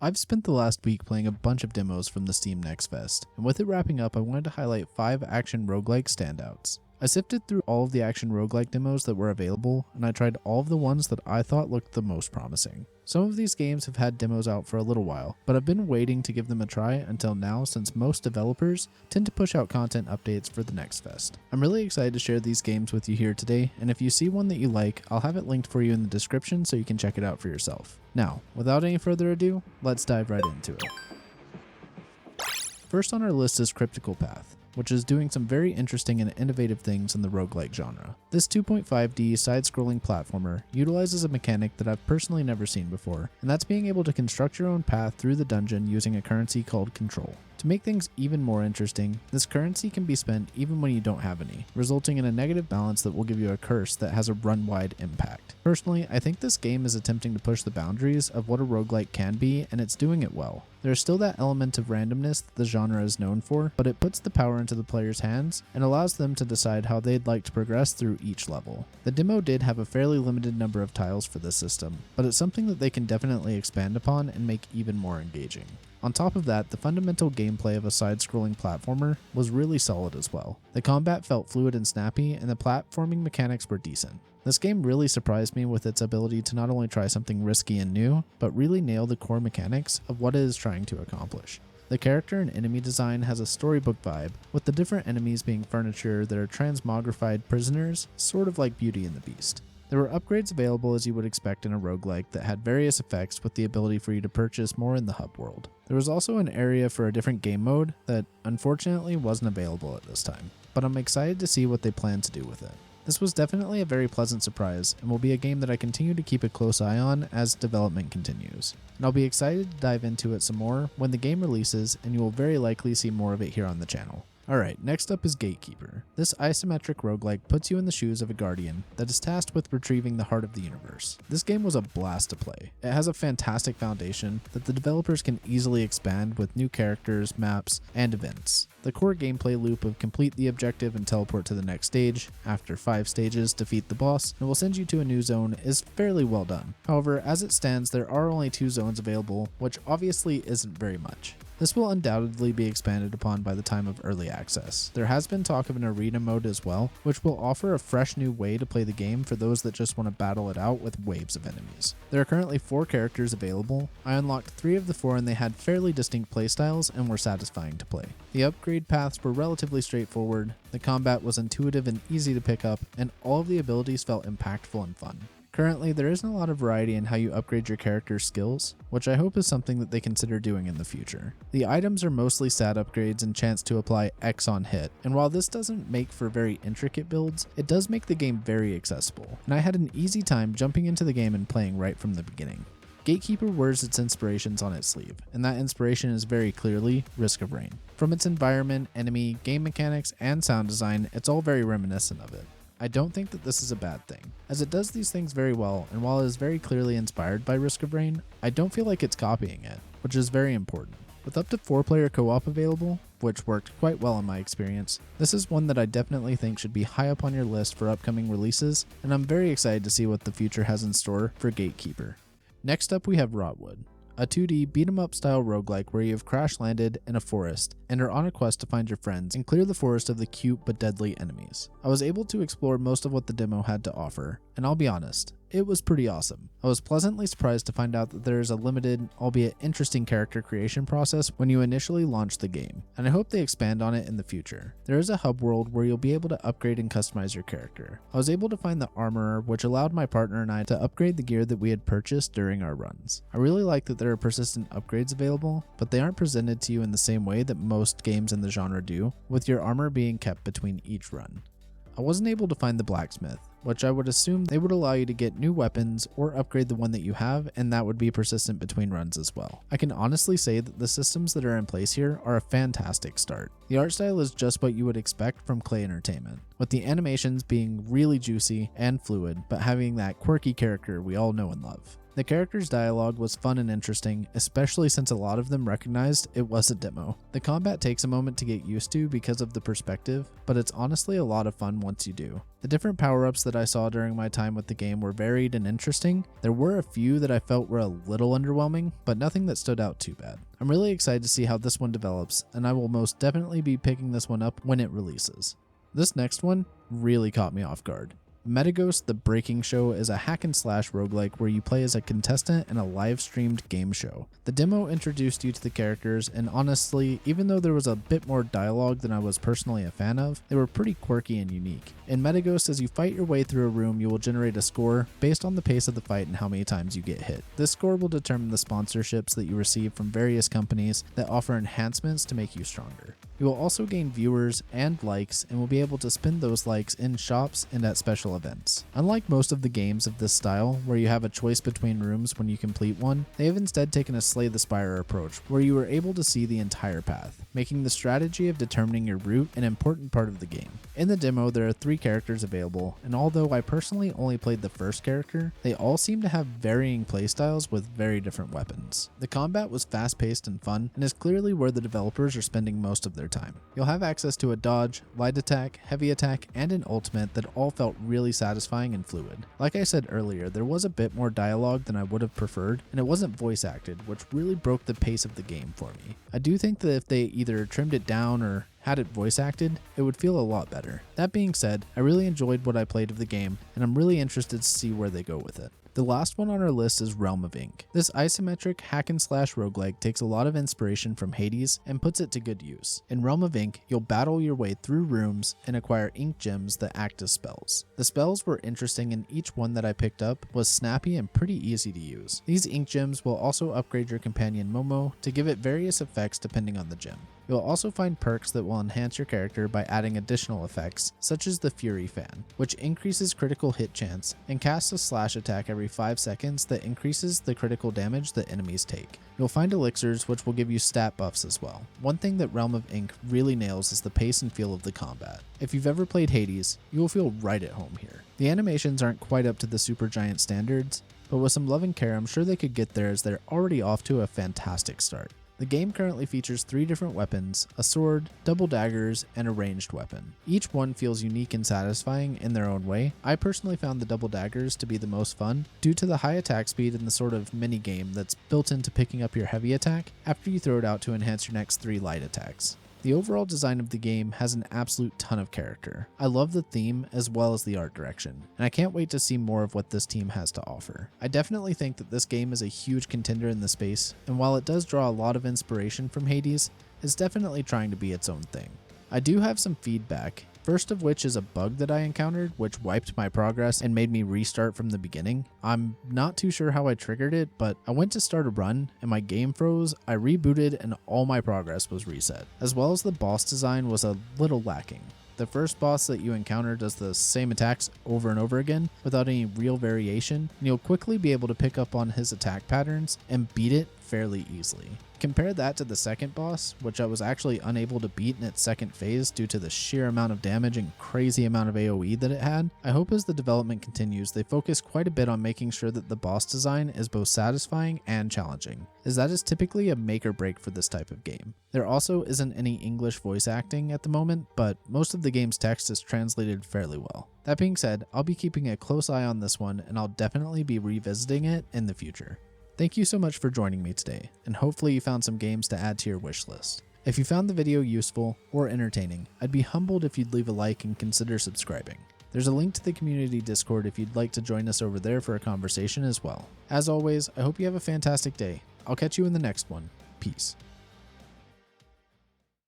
I've spent the last week playing a bunch of demos from the Steam Next Fest, and with it wrapping up, I wanted to highlight 5 action roguelike standouts. I sifted through all of the action roguelike demos that were available, and I tried all of the ones that I thought looked the most promising. Some of these games have had demos out for a little while, but I've been waiting to give them a try until now since most developers tend to push out content updates for the Next Fest. I'm really excited to share these games with you here today, and if you see one that you like, I'll have it linked for you in the description so you can check it out for yourself. Now, without any further ado, let's dive right into it. First on our list is Cryptical Path, which is doing some very interesting and innovative things in the roguelike genre. This 2.5D side-scrolling platformer utilizes a mechanic that I've personally never seen before, and that's being able to construct your own path through the dungeon using a currency called Control. To make things even more interesting, this currency can be spent even when you don't have any, resulting in a negative balance that will give you a curse that has a run-wide impact. Personally, I think this game is attempting to push the boundaries of what a roguelike can be, and it's doing it well. There's still that element of randomness that the genre is known for, but it puts the power into the player's hands and allows them to decide how they'd like to progress through each level. The demo did have a fairly limited number of tiles for this system, but it's something that they can definitely expand upon and make even more engaging. On top of that, the fundamental gameplay of a side-scrolling platformer was really solid as well. The combat felt fluid and snappy, and the platforming mechanics were decent. This game really surprised me with its ability to not only try something risky and new, but really nail the core mechanics of what it is trying to accomplish. The character and enemy design has a storybook vibe, with the different enemies being furniture that are transmogrified prisoners, sort of like Beauty and the Beast. There were upgrades available as you would expect in a roguelike that had various effects with the ability for you to purchase more in the hub world. There was also an area for a different game mode that unfortunately wasn't available at this time, but I'm excited to see what they plan to do with it. This was definitely a very pleasant surprise and will be a game that I continue to keep a close eye on as development continues. And I'll be excited to dive into it some more when the game releases, and you will very likely see more of it here on the channel. Alright, next up is Gatekeeper. This isometric roguelike puts you in the shoes of a guardian that is tasked with retrieving the heart of the universe. This game was a blast to play. It has a fantastic foundation that the developers can easily expand with new characters, maps, and events. The core gameplay loop of complete the objective and teleport to the next stage, after 5 stages defeat the boss, and will send you to a new zone is fairly well done. However, as it stands, there are only 2 zones available, which obviously isn't very much. This will undoubtedly be expanded upon by the time of early access. There has been talk of an arena mode as well, which will offer a fresh new way to play the game for those that just want to battle it out with waves of enemies. There are currently 4 characters available. I unlocked 3 of the 4 and they had fairly distinct playstyles and were satisfying to play. The upgrade paths were relatively straightforward, the combat was intuitive and easy to pick up, and all of the abilities felt impactful and fun. Currently, there isn't a lot of variety in how you upgrade your character's skills, which I hope is something that they consider doing in the future. The items are mostly stat upgrades and chance to apply X on hit, and while this doesn't make for very intricate builds, it does make the game very accessible, and I had an easy time jumping into the game and playing right from the beginning. Gatekeeper wears its inspirations on its sleeve, and that inspiration is very clearly Risk of Rain. From its environment, enemy, game mechanics, and sound design, it's all very reminiscent of it. I don't think that this is a bad thing, as it does these things very well, and while it is very clearly inspired by Risk of Rain, I don't feel like it's copying it, which is very important. With up to 4-player co-op available, which worked quite well in my experience, this is one that I definitely think should be high up on your list for upcoming releases, and I'm very excited to see what the future has in store for Gatekeeper. Next up we have Rotwood, a 2D beat-em-up style roguelike where you have crash-landed in a forest and are on a quest to find your friends and clear the forest of the cute but deadly enemies. I was able to explore most of what the demo had to offer, and I'll be honest, it was pretty awesome. I was pleasantly surprised to find out that there is a limited, albeit interesting character creation process when you initially launch the game, and I hope they expand on it in the future. There is a hub world where you'll be able to upgrade and customize your character. I was able to find the armorer, which allowed my partner and I to upgrade the gear that we had purchased during our runs. I really like that there are persistent upgrades available, but they aren't presented to you in the same way that most games in the genre do, with your armor being kept between each run. I wasn't able to find the blacksmith, which I would assume they would allow you to get new weapons or upgrade the one that you have, and that would be persistent between runs as well. I can honestly say that the systems that are in place here are a fantastic start. The art style is just what you would expect from Clay Entertainment, with the animations being really juicy and fluid, but having that quirky character we all know and love. The characters' dialogue was fun and interesting, especially since a lot of them recognized it was a demo. The combat takes a moment to get used to because of the perspective, but it's honestly a lot of fun once you do. The different power-ups that I saw during my time with the game were varied and interesting. There were a few that I felt were a little underwhelming, but nothing that stood out too bad. I'm really excited to see how this one develops, and I will most definitely be picking this one up when it releases. This next one really caught me off guard. Metaghost The Breaking Show is a hack and slash roguelike where you play as a contestant in a live streamed game show. The demo introduced you to the characters, and honestly, even though there was a bit more dialogue than I was personally a fan of, they were pretty quirky and unique. In Metaghost, as you fight your way through a room, you will generate a score based on the pace of the fight and how many times you get hit. This score will determine the sponsorships that you receive from various companies that offer enhancements to make you stronger. You will also gain viewers and likes and will be able to spend those likes in shops and at special events. Unlike most of the games of this style, where you have a choice between rooms when you complete one, they have instead taken a Slay the Spire approach, where you are able to see the entire path, making the strategy of determining your route an important part of the game. In the demo, there are 3 characters available, and although I personally only played the first character, they all seem to have varying playstyles with very different weapons. The combat was fast-paced and fun, and is clearly where the developers are spending most of their time. You'll have access to a dodge, light attack, heavy attack, and an ultimate that all felt really satisfying and fluid. Like I said earlier, there was a bit more dialogue than I would have preferred, and it wasn't voice acted, which really broke the pace of the game for me. I do think that if they either trimmed it down or had it voice acted, it would feel a lot better. That being said, I really enjoyed what I played of the game, and I'm really interested to see where they go with it. The last one on our list is Realm of Ink. This isometric hack and slash roguelike takes a lot of inspiration from Hades and puts it to good use. In Realm of Ink, you'll battle your way through rooms and acquire ink gems that act as spells. The spells were interesting, and each one that I picked up was snappy and pretty easy to use. These ink gems will also upgrade your companion Momo to give it various effects depending on the gem. You'll also find perks that will enhance your character by adding additional effects, such as the Fury Fan, which increases critical hit chance and casts a slash attack every 5 seconds that increases the critical damage that enemies take. You'll find elixirs, which will give you stat buffs as well. One thing that Realm of Ink really nails is the pace and feel of the combat. If you've ever played Hades, you will feel right at home here. The animations aren't quite up to the Supergiant standards, but with some love and care, I'm sure they could get there as they're already off to a fantastic start. The game currently features 3 different weapons, a sword, double daggers, and a ranged weapon. Each one feels unique and satisfying in their own way. I personally found the double daggers to be the most fun due to the high attack speed and the sort of mini game that's built into picking up your heavy attack after you throw it out to enhance your next 3 light attacks. The overall design of the game has an absolute ton of character. I love the theme as well as the art direction, and I can't wait to see more of what this team has to offer. I definitely think that this game is a huge contender in the space, and while it does draw a lot of inspiration from Hades, it's definitely trying to be its own thing. I do have some feedback, first of which is a bug that I encountered which wiped my progress and made me restart from the beginning. I'm not too sure how I triggered it, but I went to start a run and my game froze, I rebooted, and all my progress was reset. As well as the boss design was a little lacking. The first boss that you encounter does the same attacks over and over again without any real variation, and you'll quickly be able to pick up on his attack patterns and beat it fairly easily. Compare that to the second boss, which I was actually unable to beat in its second phase due to the sheer amount of damage and crazy amount of AoE that it had. I hope as the development continues, they focus quite a bit on making sure that the boss design is both satisfying and challenging, as that is typically a make or break for this type of game. There also isn't any English voice acting at the moment, but most of the game's text is translated fairly well. That being said, I'll be keeping a close eye on this one, and I'll definitely be revisiting it in the future. Thank you so much for joining me today, and hopefully you found some games to add to your wish list. If you found the video useful or entertaining, I'd be humbled if you'd leave a like and consider subscribing. There's a link to the community Discord if you'd like to join us over there for a conversation as well. As always, I hope you have a fantastic day. I'll catch you in the next one. Peace.